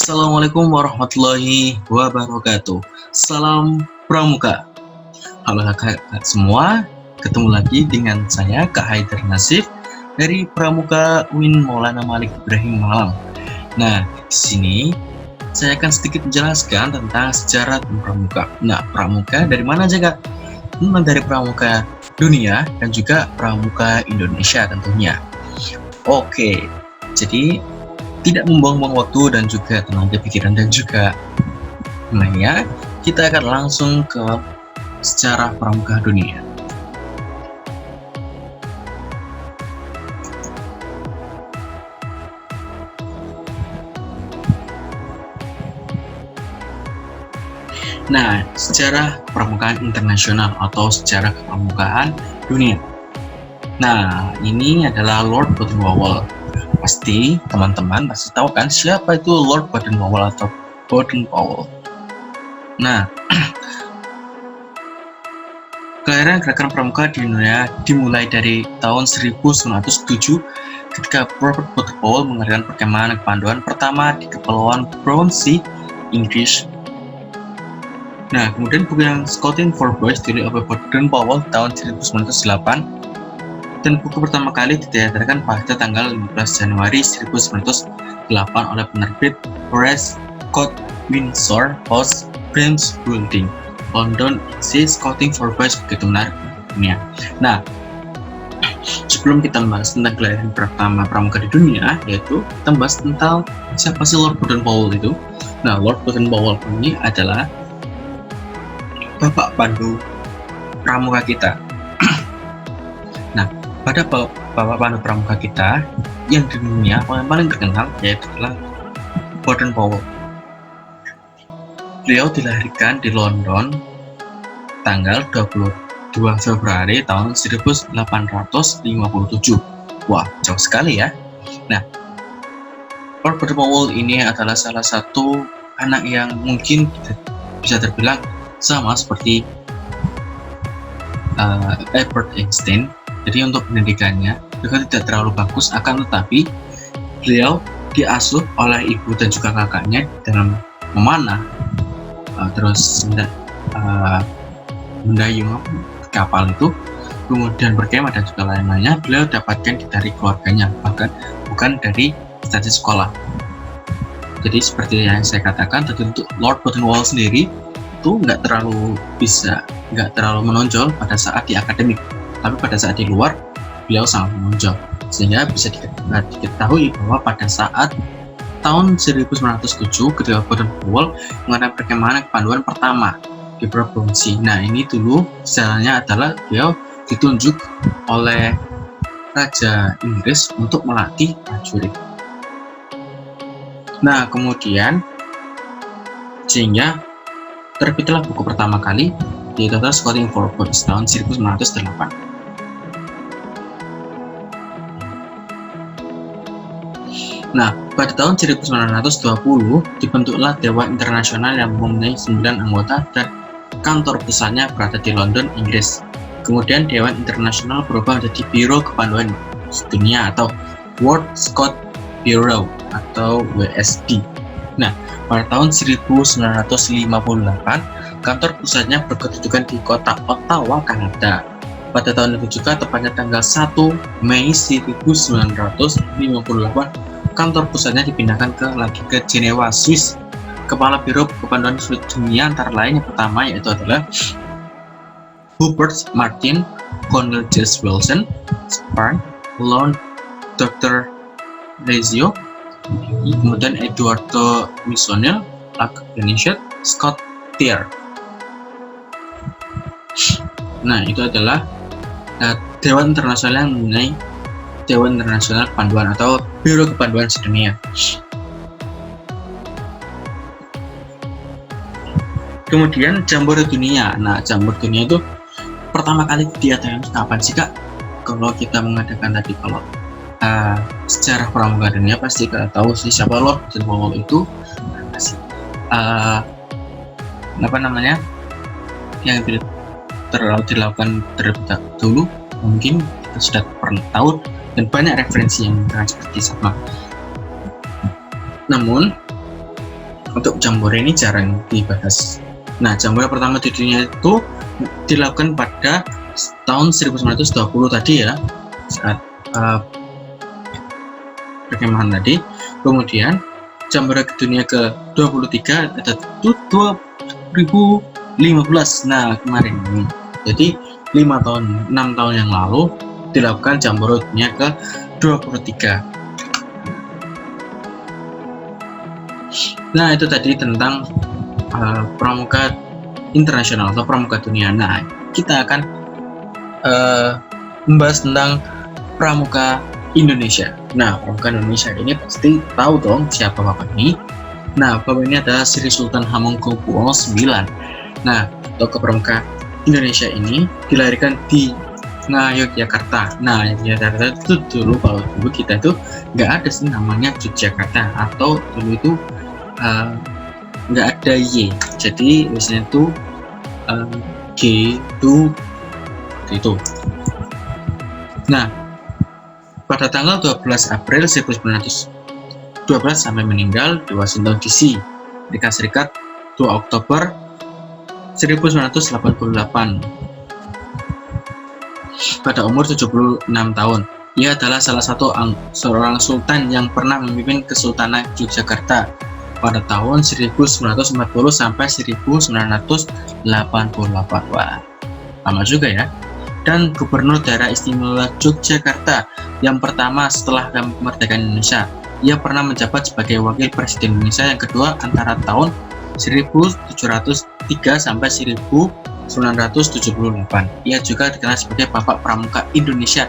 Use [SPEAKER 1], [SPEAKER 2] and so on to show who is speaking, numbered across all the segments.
[SPEAKER 1] Assalamualaikum warahmatullahi wabarakatuh. Salam Pramuka. Halo kakak semua, ketemu lagi dengan saya Kak Haidar Nasif dari Pramuka UIN Maulana Malik Ibrahim Malang. Nah, di sini saya akan sedikit menjelaskan tentang sejarah Pramuka. Nah, Pramuka dari mana aja Kak? Dari Pramuka dunia dan juga Pramuka Indonesia tentunya. Oke, jadi tidak membuang-buang waktu dan juga tenaga pikiran dan juga ya, kita akan langsung ke sejarah pramuka dunia. Nah, sejarah pramukaan internasional atau sejarah kepramukaan dunia. Nah, ini adalah Lord Baden-Powell. Pasti teman-teman pasti tahu kan siapa itu Lord Baden-Powell atau Baden-Powell. Nah, kelahiran gerakan pramuka di dunia dimulai dari tahun 1907 ketika Robert Baden-Powell mengadakan perkemahan kepanduan pertama di Kepulauan Brownsea, Inggris. Nah, kemudian buku yang Scouting for Boys ditulis oleh Baden-Powell tahun 1908 dan buku pertama kali diteaterkan pada tanggal 15 Januari 1908 oleh penerbit Horace Scott Windsor House Press Building, London. Isi Scouting for Boys begitu menarik dunia. Nah, sebelum kita membahas tentang kelahiran pertama pramuka di dunia, yaitu kita membahas tentang siapa sih Lord Baden-Powell itu. Nah, Lord Baden-Powell ini adalah Bapak Pandu pramuka kita. Nah, pada Bapak Pandu pramuka kita yang di dunia yang paling terkenal yaitu adalah Baden-Powell. Beliau dilahirkan di London tanggal 22 Februari tahun 1857. Wah, jauh sekali ya. Nah, Lord Baden-Powell ini adalah salah satu anak yang mungkin bisa terbilang sama seperti Albert Einstein. Jadi untuk pendidikannya juga tidak terlalu bagus, akan tetapi beliau diasuh oleh ibu dan juga kakaknya dalam memanah, terus mendayung kapal itu, kemudian berkemah dan juga lain-lainnya. Beliau dapatkan dari keluarganya, bahkan bukan dari instansi sekolah. Jadi seperti yang saya katakan tadi, untuk Lord Baden-Powell sendiri itu nggak terlalu menonjol pada saat di akademik, tapi pada saat di luar beliau sangat menonjol, sehingga bisa diketahui bahwa pada saat tahun 1907 ketika Baden-Powell mengadakan perkemahan kepanduan pertama di Brownsea. Nah, ini dulu sejarahnya adalah beliau ditunjuk oleh Raja Inggris untuk melatih prajurit. Nah, kemudian sehingga terbitlah buku pertama kali, yaitu Scouting for Boys tahun 1908. Nah, pada tahun 1920 dibentuklah Dewan Internasional yang mempunyai 9 anggota dan kantor pusatnya berada di London, Inggris. Kemudian Dewan Internasional berubah menjadi Biro Kepanduan Dunia atau World Scout Bureau atau WSB. Nah, pada tahun 1958 kantor pusatnya berkedudukan di kota Ottawa, Kanada. Pada tahun itu juga, tepatnya tanggal 1 Mei 1958, kantor pusatnya dipindahkan lagi ke Jenewa, Swiss. Kepala Biro Kepanduan Dunia antara lain yang pertama yaitu adalah Hubert Martin, Cornel J. Wilson, Spark, Lord Dr. Rezio, kemudian Eduardo Misonel, Lac-Benichet, Scott Tier. Nah, itu adalah Dewan Internasional yang mengenai Dewan Internasional Kepanduan atau Biro Kepanduan Sedunia. Kemudian Jambore Dunia. Nah, Jambore Dunia itu pertama kali diadakan kapan sih Kak? Kalau kita mengadakan tadi, kalau sejarah pramuka dunia pasti kita tahu sih siapa Lord Baden-Powell itu. Yang dilakukan terlebih dahulu mungkin kita sudah pernah tahu dan banyak referensi yang seperti sama. Namun untuk Jambore ini jarang dibahas. Nah, Jambore pertama di dunia itu dilakukan pada tahun 1920 tadi ya, saat perkemahan tadi. Kemudian Jambore ke dunia ke-23 ada 2015. Nah, kemarin ini. Jadi 6 tahun yang lalu dilakukan Jambore dunia ke-23. Nah, itu tadi tentang pramuka internasional atau pramuka dunia. Nah, kita akan membahas tentang pramuka Indonesia. Nah, pramuka Indonesia ini pasti tahu dong siapa bapak ini. Nah, bapak ini adalah Sri Sultan Hamengkubuwono IX. Nah, tokoh pramuka Indonesia ini dilahirkan di Yogyakarta. Nah, Yogyakarta itu dulu, kalau dulu kita itu nggak ada sih namanya Yogyakarta, atau dulu itu nggak ada Y, jadi biasanya itu G itu. Nah, pada tanggal 12 April 1912 sampai meninggal di Washington DC, Amerika Serikat, 2 Oktober 1988 pada umur 76 tahun. Ia adalah salah satu seorang sultan yang pernah memimpin Kesultanan Yogyakarta pada tahun 1940 sampai 1988. Wah, lama juga ya. Dan Gubernur Daerah Istimewa Yogyakarta yang pertama setelah kemerdekaan Indonesia. Ia pernah menjabat sebagai Wakil Presiden Indonesia yang kedua antara tahun 1703 sampai 1978. Ia juga dikenal sebagai Bapak Pramuka Indonesia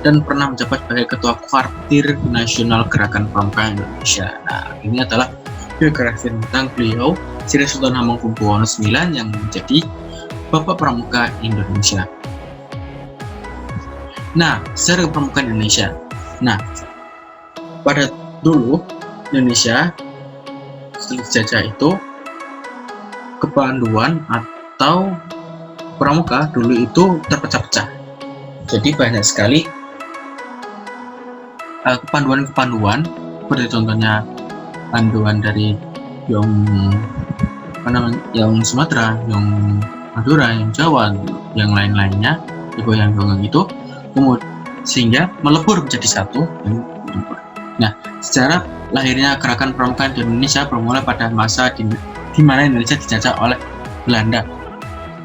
[SPEAKER 1] dan pernah menjabat sebagai Ketua Kuartir Nasional Gerakan Pramuka Indonesia. Nah, ini adalah biografi tentang beliau, Sri Sultan Hamengkubuwono IX, yang menjadi Bapak Pramuka Indonesia. Nah, sejarah pramuka Indonesia. Nah, pada dulu Indonesia setelah dijajah itu, kepanduan atau pramuka dulu itu terpecah-pecah. Jadi banyak sekali kepanduan-kepanduan, seperti contohnya panduan dari yang Sumatera, yang Madura, yang Jawa, yang lain-lainnya, digoyang-goyang itu, kemudian sehingga melebur menjadi satu. Nah, sejarah lahirnya gerakan pramuka di Indonesia bermula pada masa di mana Indonesia dijajah oleh Belanda.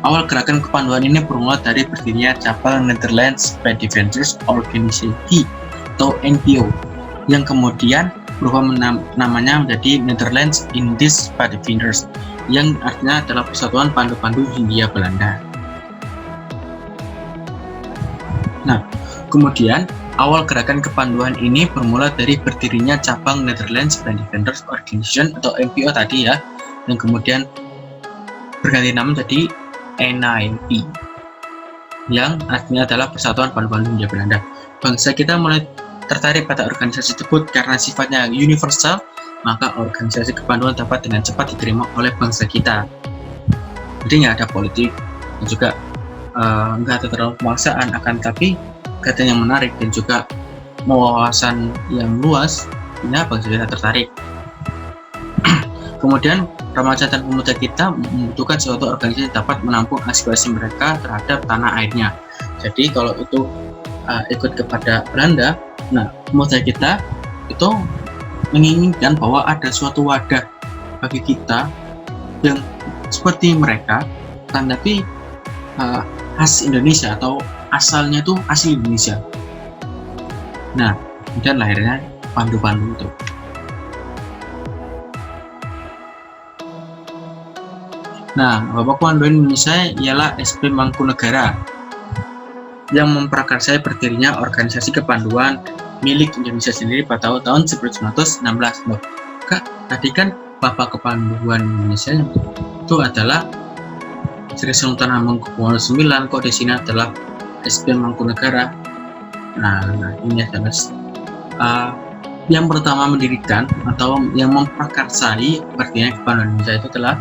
[SPEAKER 1] Awal gerakan kepanduan ini bermula dari berdirinya cabang Netherlands Spy Defenders Organization atau NPO, yang kemudian berubah namanya menjadi Netherlands Indies Spy Defenders, yang artinya adalah Persatuan Pandu-Pandu Hindia Belanda. Nah, kemudian awal gerakan kepanduan ini bermula dari berdirinya cabang Netherlands Spy Defenders Organization atau NPO tadi ya, yang kemudian berganti nama menjadi NIP, yang artinya adalah Persatuan Pandu-Pandu Hindia Belanda. Bangsa kita mulai tertarik pada organisasi tersebut karena sifatnya universal, maka organisasi kepanduan dapat dengan cepat diterima oleh bangsa kita. Jadi nggak ada politik dan juga nggak ada terlalu pemaksaan, akan tapi kaitan yang menarik dan juga wawasan yang luas, sehingga bangsa kita tertarik. Kemudian remaja dan pemuda kita membutuhkan suatu organisasi yang dapat menampung aspirasi mereka terhadap tanah airnya. Jadi kalau itu ikut kepada Belanda, nah pemuda kita itu menginginkan bahwa ada suatu wadah bagi kita yang seperti mereka, kan, tapi khas Indonesia atau asalnya itu asli Indonesia. Nah, kemudian lahirnya pandu-pandu itu. Nah, Bapak Panduan Indonesia ialah SP Mangkunegara yang memprakarsai berdirinya organisasi kepanduan milik Indonesia sendiri pada tahun 1916. Loh, Kak, tadi kan Bapak Kepanduan Indonesia itu adalah Sri Sultan Hamengkubuwono IX, kok di sini adalah SP Mangkunegara. Nah, ini adalah yang pertama mendirikan atau yang memprakarsai berdirinya kepanduan Indonesia itu adalah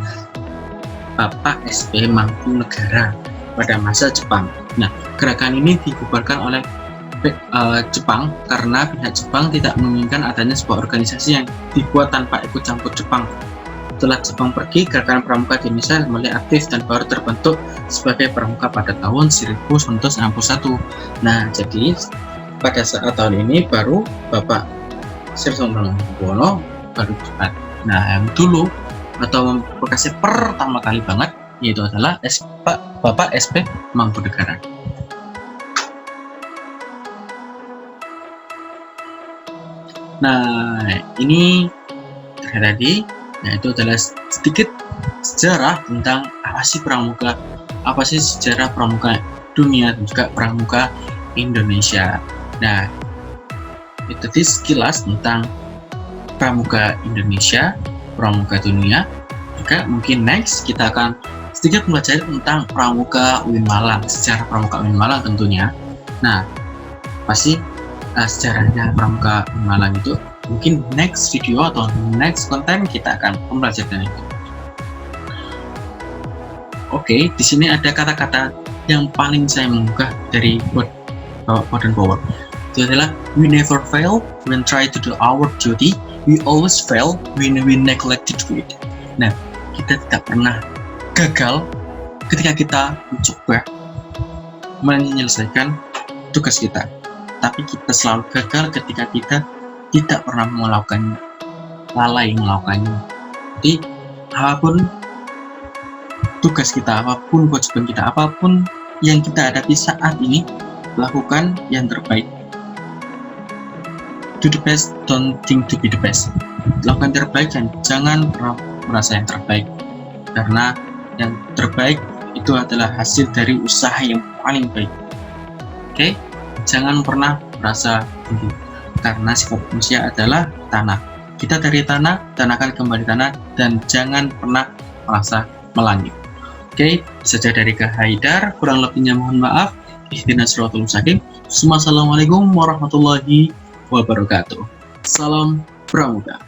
[SPEAKER 1] Bapak SP Mangkunegara pada masa Jepang. Nah, gerakan ini dibubarkan oleh Jepang karena pihak Jepang tidak menginginkan adanya sebuah organisasi yang dibuat tanpa ikut campur Jepang. Setelah Jepang pergi, Gerakan Pramuka di Indonesia mulai aktif dan baru terbentuk sebagai pramuka pada tahun 1961. Nah, jadi pada saat tahun ini baru Bapak Sri Hamengkubuwono baru cepat. Nah, yang dulu atau bekasnya pertama kali banget yaitu adalah Bapak SP Mangkunegaran. Nah, ini tadi yaitu adalah sedikit sejarah tentang apa sih pramuka, apa sih sejarah pramuka dunia dan juga pramuka Indonesia. Nah, itu tadi sekilas tentang pramuka Indonesia, pramuka dunia. Juga mungkin next kita akan sedikit belajar tentang pramuka UIN Malang, sejarah pramuka UIN Malang tentunya. Nah, pasti sejarahnya pramuka UIN Malang itu mungkin next video atau next konten kita akan mempelajari itu. Oke, di sini ada kata-kata yang paling saya menggugah dari Bapak dan Power. Itu adalah we never fail when try to do our duty, we always fail when we neglect to do it. Nah, kita tidak pernah gagal ketika kita mencoba menyelesaikan tugas kita, tapi kita selalu gagal ketika kita tidak pernah melakukannya, lalai melakukannya. Jadi apapun tugas kita, apapun kewajiban kita, apapun yang kita hadapi saat ini, lakukan yang terbaik. Do the best, don't think to be the best. Lakukan terbaik dan jangan pernah merasa yang terbaik, karena yang terbaik itu adalah hasil dari usaha yang paling baik. Oke? Jangan pernah merasa tinggi, karena sifat manusia adalah tanah. Kita dari tanah, dan akan kembali tanah, dan jangan pernah merasa melangit. Oke, saja dari Kak Haidar, kurang lebihnya mohon maaf. Ihdinas siratal mustaqim. Assalamualaikum warahmatullahi wabarakatuh. Salam pramuka.